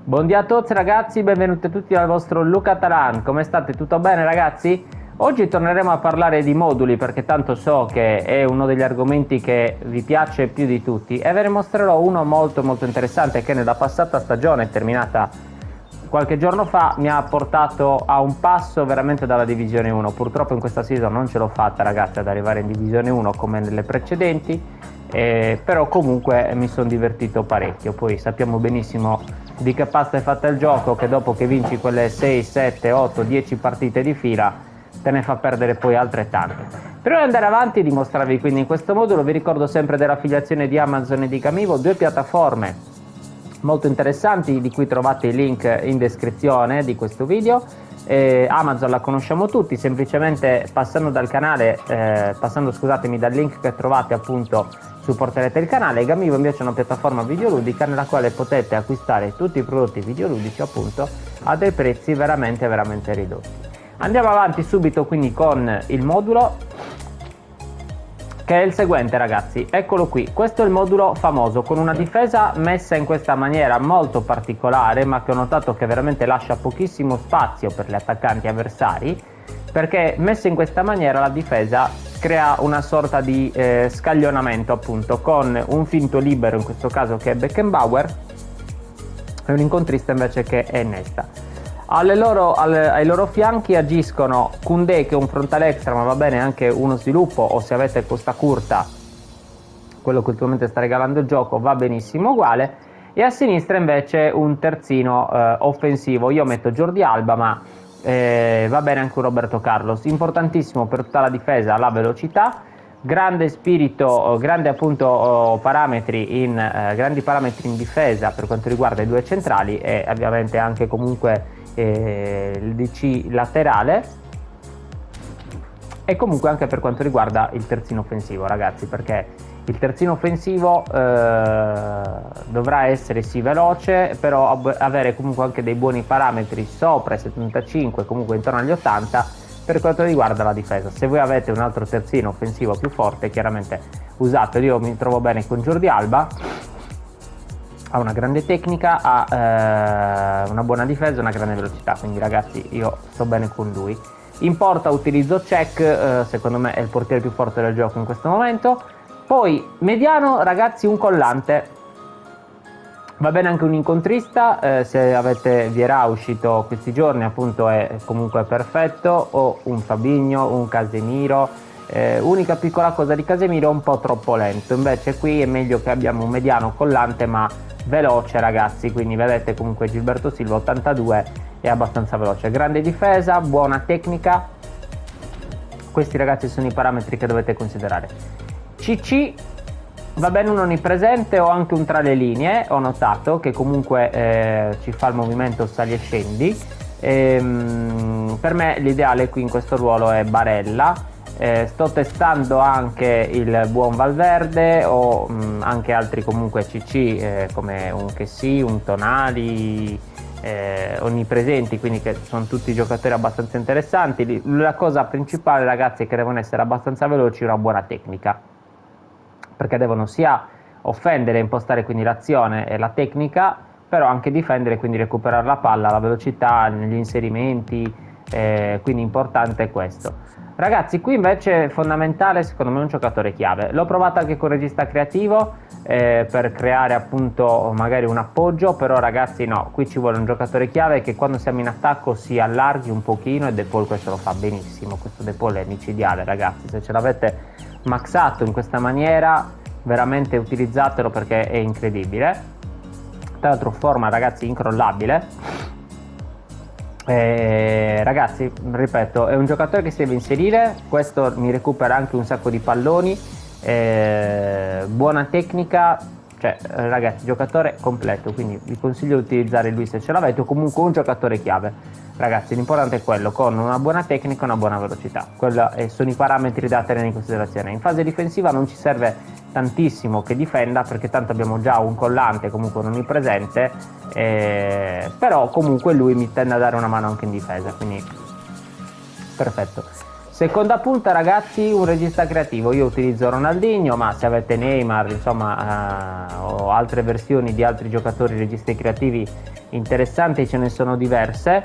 Buongiorno a tutti ragazzi, benvenuti tutti dal vostro Luca Taran. Come state? Tutto bene ragazzi? Oggi torneremo a parlare di moduli perché tanto so che è uno degli argomenti che vi piace più di tutti e ve ne mostrerò uno molto interessante che nella passata stagione terminata qualche giorno fa mi ha portato a un passo veramente dalla Divisione 1. Purtroppo in questa season non ce l'ho fatta ragazzi ad arrivare in Divisione 1 come nelle precedenti, però comunque mi sono divertito parecchio. Poi sappiamo benissimo di che pasta è fatta il gioco, che dopo che vinci quelle 6, 7, 8, 10 partite di fila te ne fa perdere poi altrettante. Prima di andare avanti e dimostrarvi quindi in questo modulo vi ricordo sempre dell'affiliazione di Amazon e di Gamivo, due piattaforme molto interessanti di cui trovate i link in descrizione di questo video. Amazon la conosciamo tutti, semplicemente passando dal canale, scusatemi, dal link che trovate appunto supporterete il canale. Gamivo invece è una piattaforma videoludica nella quale potete acquistare tutti i prodotti videoludici appunto a dei prezzi veramente ridotti. Andiamo avanti subito quindi con il modulo, che è il seguente ragazzi. Eccolo qui, questo è il modulo famoso con una difesa messa in questa maniera molto particolare, ma che ho notato che veramente lascia pochissimo spazio per gli attaccanti avversari, perché messa in questa maniera la difesa crea una sorta di scaglionamento appunto, con un finto libero in questo caso che è Beckenbauer e un incontrista invece che è Nesta. Ai loro fianchi agiscono Koundé, che è un frontale extra, ma va bene anche uno sviluppo, o se avete Costa Curta, quello che ultimamente sta regalando il gioco, va benissimo uguale. E a sinistra invece un terzino offensivo. Io metto Jordi Alba, ma va bene anche un Roberto Carlos. Importantissimo per tutta la difesa la velocità, grande spirito, grandi parametri in difesa per quanto riguarda i due centrali e ovviamente anche comunque il DC laterale, e comunque anche per quanto riguarda il terzino offensivo ragazzi, perché il terzino offensivo dovrà essere sì veloce, però avere comunque anche dei buoni parametri sopra i 75, comunque intorno agli 80 per quanto riguarda la difesa. Se voi avete un altro terzino offensivo più forte, chiaramente usatelo. Io mi trovo bene con Jordi Alba, ha una grande tecnica, ha una buona difesa, una grande velocità, quindi ragazzi io sto bene con lui. In porta utilizzo Cech, secondo me è il portiere più forte del gioco in questo momento. Poi mediano ragazzi un collante, va bene anche un incontrista, se avete Vieira uscito questi giorni appunto è comunque perfetto, o un Fabinho, un Casemiro. Unica piccola cosa di Casemiro, un po' troppo lento, invece qui è meglio che abbiamo un mediano collante ma veloce ragazzi, quindi vedete comunque Gilberto Silva 82 è abbastanza veloce, grande difesa, buona tecnica. Questi ragazzi sono i parametri che dovete considerare. CC va bene un onnipresente o anche un tra le linee, ho notato che comunque ci fa il movimento sali e scendi. Per me l'ideale qui in questo ruolo è Barella. Sto testando anche il buon Valverde o anche altri comunque CC come un Chessy, un Tonali, onnipresenti, quindi che sono tutti giocatori abbastanza interessanti. La cosa principale ragazzi è che devono essere abbastanza veloci e una buona tecnica, perché devono sia offendere e impostare quindi l'azione e la tecnica, però anche difendere, quindi recuperare la palla, la velocità negli inserimenti, quindi importante è questo. Ragazzi, qui invece è fondamentale secondo me un giocatore chiave. L'ho provato anche con il regista creativo per creare appunto magari un appoggio, però ragazzi no, qui ci vuole un giocatore chiave che quando siamo in attacco si allarghi un pochino, e De Paul questo lo fa benissimo. Questo De Paul è micidiale ragazzi, se ce l'avete maxato in questa maniera veramente utilizzatelo perché è incredibile. Tra l'altro forma ragazzi incrollabile. Ragazzi, ripeto, è un giocatore che si deve inserire, questo mi recupera anche un sacco di palloni, buona tecnica, cioè ragazzi, giocatore completo, quindi vi consiglio di utilizzare lui se ce l'avete, o comunque un giocatore chiave. Ragazzi, l'importante è quello, con una buona tecnica e una buona velocità. Quelli sono i parametri da tenere in considerazione. In fase difensiva non ci serve tantissimo che difenda, perché tanto abbiamo già un collante comunque non onnipresente, però comunque lui mi tende a dare una mano anche in difesa, quindi perfetto. Seconda punta, ragazzi, un regista creativo. Io utilizzo Ronaldinho, ma se avete Neymar, insomma, o altre versioni di altri giocatori registi creativi interessanti, ce ne sono diverse.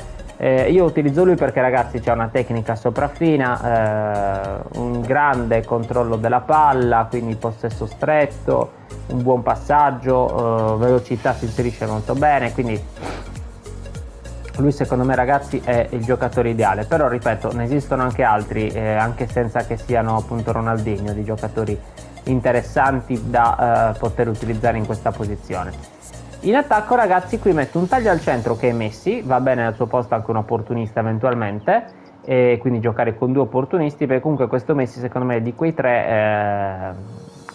Io utilizzo lui perché, ragazzi, c'è una tecnica sopraffina, un grande controllo della palla, quindi possesso stretto, un buon passaggio, velocità, si inserisce molto bene, quindi lui secondo me, ragazzi, è il giocatore ideale. Però ripeto, ne esistono anche altri, anche senza che siano appunto Ronaldinho, di giocatori interessanti da poter utilizzare in questa posizione. In attacco, ragazzi, qui metto un taglio al centro che è Messi, va bene al suo posto anche un opportunista eventualmente, e quindi giocare con due opportunisti, perché comunque questo Messi secondo me di quei tre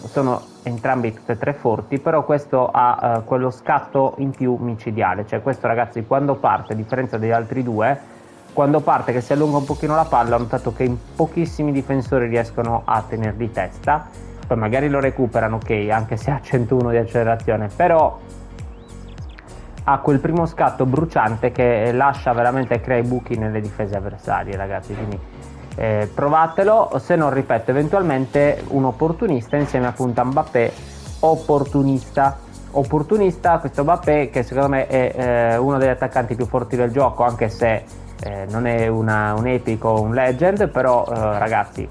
sono entrambi tutti e tre forti, però questo ha quello scatto in più micidiale, cioè questo, ragazzi, quando parte, a differenza degli altri due, quando parte che si allunga un pochino la palla, ho notato che in pochissimi difensori riescono a tenerli di testa, poi magari lo recuperano, ok, anche se ha 101 di accelerazione, però ha quel primo scatto bruciante che lascia veramente, crea i buchi nelle difese avversarie, ragazzi, quindi provatelo. Se non, ripeto, eventualmente un opportunista insieme appunto a Mbappé, opportunista, questo Mbappé che secondo me è uno degli attaccanti più forti del gioco, anche se non è un epico, un legend, però ragazzi,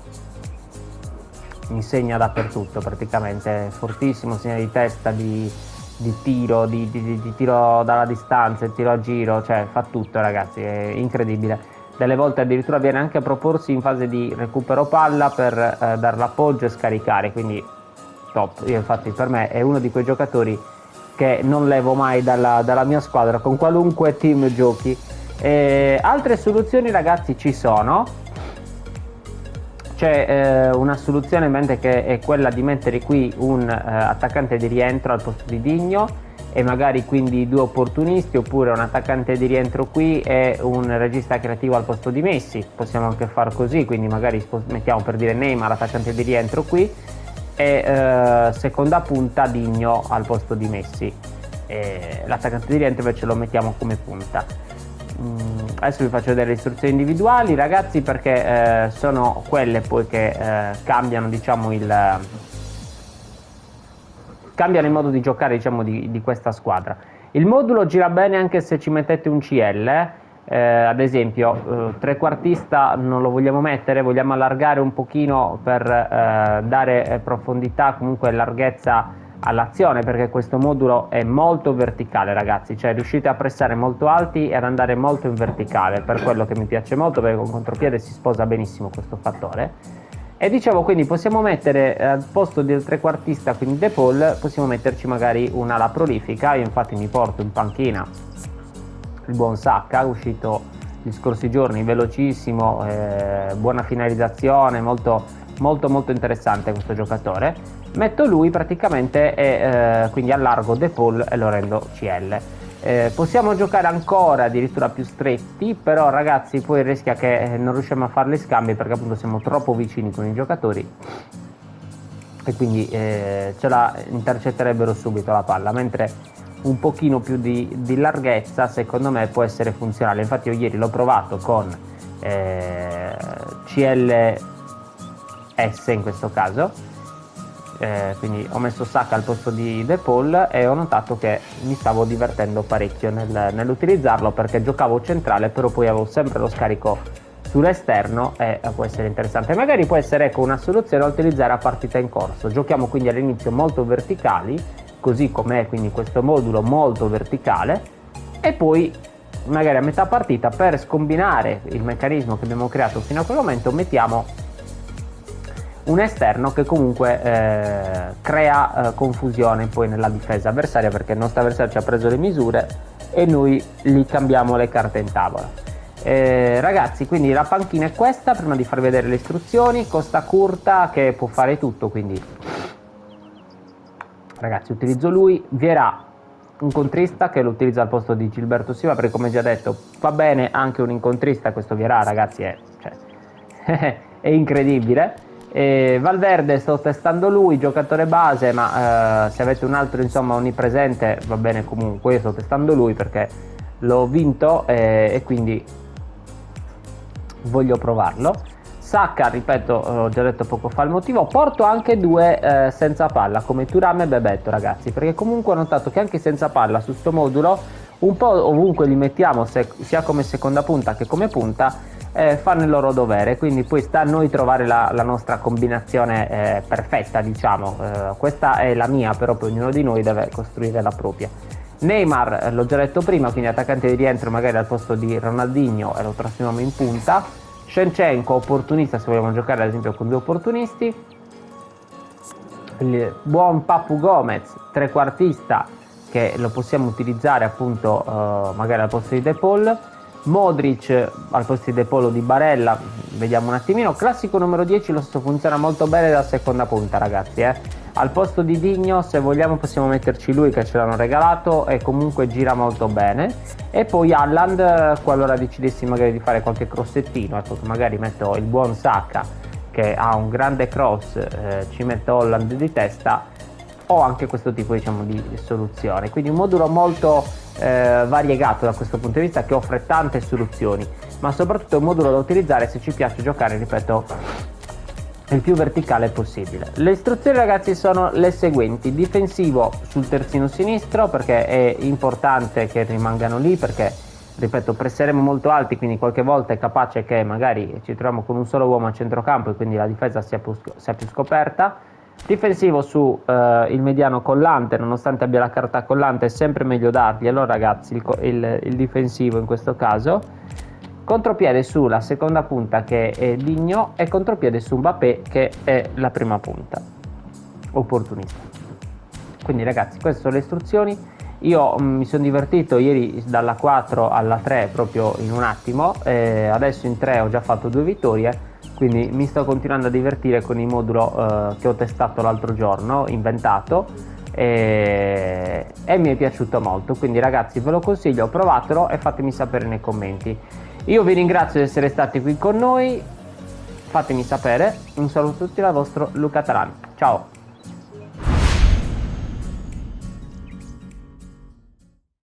insegna dappertutto praticamente, è fortissimo, segna di testa, di tiro, di tiro dalla distanza, tiro a giro, cioè fa tutto, ragazzi, è incredibile. Delle volte addirittura viene anche a proporsi in fase di recupero palla per dar l'appoggio e scaricare, quindi top. Io infatti, per me è uno di quei giocatori che non levo mai dalla mia squadra, con qualunque team giochi. Altre soluzioni, ragazzi, ci sono. C'è una soluzione in mente che è quella di mettere qui un attaccante di rientro al posto di Digno e magari quindi due opportunisti, oppure un attaccante di rientro qui e un regista creativo al posto di Messi. Possiamo anche far così, quindi magari mettiamo, per dire, Neymar attaccante di rientro qui e seconda punta Digno al posto di Messi, e l'attaccante di rientro invece lo mettiamo come punta. Adesso vi faccio vedere le istruzioni individuali, ragazzi, perché sono quelle poi che cambiano, diciamo, cambiano il modo di giocare, diciamo, di questa squadra. Il modulo gira bene anche se ci mettete un CL, ad esempio trequartista non lo vogliamo mettere, vogliamo allargare un pochino per dare profondità, comunque larghezza all'azione, perché questo modulo è molto verticale, ragazzi, cioè riuscite a pressare molto alti e ad andare molto in verticale, per quello che mi piace molto, perché con contropiede si sposa benissimo questo fattore. E dicevo, quindi possiamo mettere al posto del trequartista, quindi De Paul, possiamo metterci magari un'ala prolifica. Io infatti mi porto in panchina il buon Saka, uscito gli scorsi giorni, velocissimo, buona finalizzazione, molto interessante questo giocatore. Metto lui praticamente e quindi allargo De Paul e lo rendo CL. Possiamo giocare ancora addirittura più stretti, però, ragazzi, poi rischia che non riusciamo a fare gli scambi, perché appunto siamo troppo vicini con i giocatori e quindi ce la intercetterebbero subito la palla, mentre un pochino più di larghezza secondo me può essere funzionale. Infatti io ieri l'ho provato con CLS in questo caso, quindi ho messo Saka al posto di De Paul e ho notato che mi stavo divertendo parecchio nell'utilizzarlo, perché giocavo centrale però poi avevo sempre lo scarico sull'esterno e può essere interessante. Magari può essere, ecco, una soluzione da utilizzare a partita in corso. Giochiamo quindi all'inizio molto verticali, così com'è, quindi questo modulo molto verticale, e poi magari a metà partita, per scombinare il meccanismo che abbiamo creato fino a quel momento, mettiamo un esterno che comunque crea confusione poi nella difesa avversaria, perché il nostro avversario ci ha preso le misure e noi gli cambiamo le carte in tavola. Ragazzi, quindi la panchina è questa, prima di farvi vedere le istruzioni. Costa Curta che può fare tutto, quindi ragazzi utilizzo lui. Vierà, un contrista che lo utilizza al posto di Gilberto Silva, perché come già detto va bene anche un incontrista. Questo Vierà, ragazzi, è incredibile. Valverde sto testando lui, giocatore base, ma se avete un altro, insomma, onnipresente va bene comunque. Io sto testando lui perché l'ho vinto e quindi voglio provarlo. Sacca, ripeto, ho già detto poco fa il motivo. Porto anche due senza palla come Thuram e Bebeto, ragazzi, perché comunque ho notato che anche senza palla su sto modulo un po' ovunque li mettiamo, sia come seconda punta che come punta, fanno il loro dovere, quindi poi sta a noi trovare la nostra combinazione perfetta, diciamo. Questa è la mia, però poi ognuno di noi deve costruire la propria. Neymar, l'ho già detto prima, quindi attaccante di rientro magari al posto di Ronaldinho e lo trasferiamo in punta. Shevchenko, opportunista, se vogliamo giocare ad esempio con due opportunisti. Il buon Papu Gomez, trequartista, che lo possiamo utilizzare appunto magari al posto di De Paul. Modric al posto di De Paul o di Barella, vediamo un attimino. Classico numero 10, lo stesso funziona molto bene da seconda punta, ragazzi. Al posto di Digno, se vogliamo, possiamo metterci lui che ce l'hanno regalato e comunque gira molto bene. E poi Haaland, qualora decidessi magari di fare qualche crossettino, ecco, che magari metto il buon Saka che ha un grande cross, ci metto Haaland di testa, o anche questo tipo, diciamo, di soluzione. Quindi un modulo molto variegato da questo punto di vista, che offre tante soluzioni, ma soprattutto è un modulo da utilizzare se ci piace giocare, ripeto, il più verticale possibile. Le istruzioni, ragazzi, sono le seguenti: difensivo sul terzino sinistro, perché è importante che rimangano lì, perché ripeto, presseremo molto alti, quindi qualche volta è capace che magari ci troviamo con un solo uomo a centrocampo e quindi la difesa sia più scoperta. Difensivo su il mediano collante, nonostante abbia la carta collante è sempre meglio dargli, allora ragazzi il difensivo in questo caso. Contropiede sulla seconda punta, che è Digno, e contropiede su Mbappé, che è la prima punta opportunista. Quindi ragazzi, queste sono le istruzioni. Io mi sono divertito ieri dalla 4 alla 3 proprio in un attimo, adesso in 3 ho già fatto 2 vittorie, quindi mi sto continuando a divertire con il modulo che ho testato l'altro giorno, inventato, e mi è piaciuto molto. Quindi ragazzi, ve lo consiglio, provatelo e fatemi sapere nei commenti. Io vi ringrazio di essere stati qui con noi, fatemi sapere. Un saluto a tutti dal vostro Luca Taran, ciao!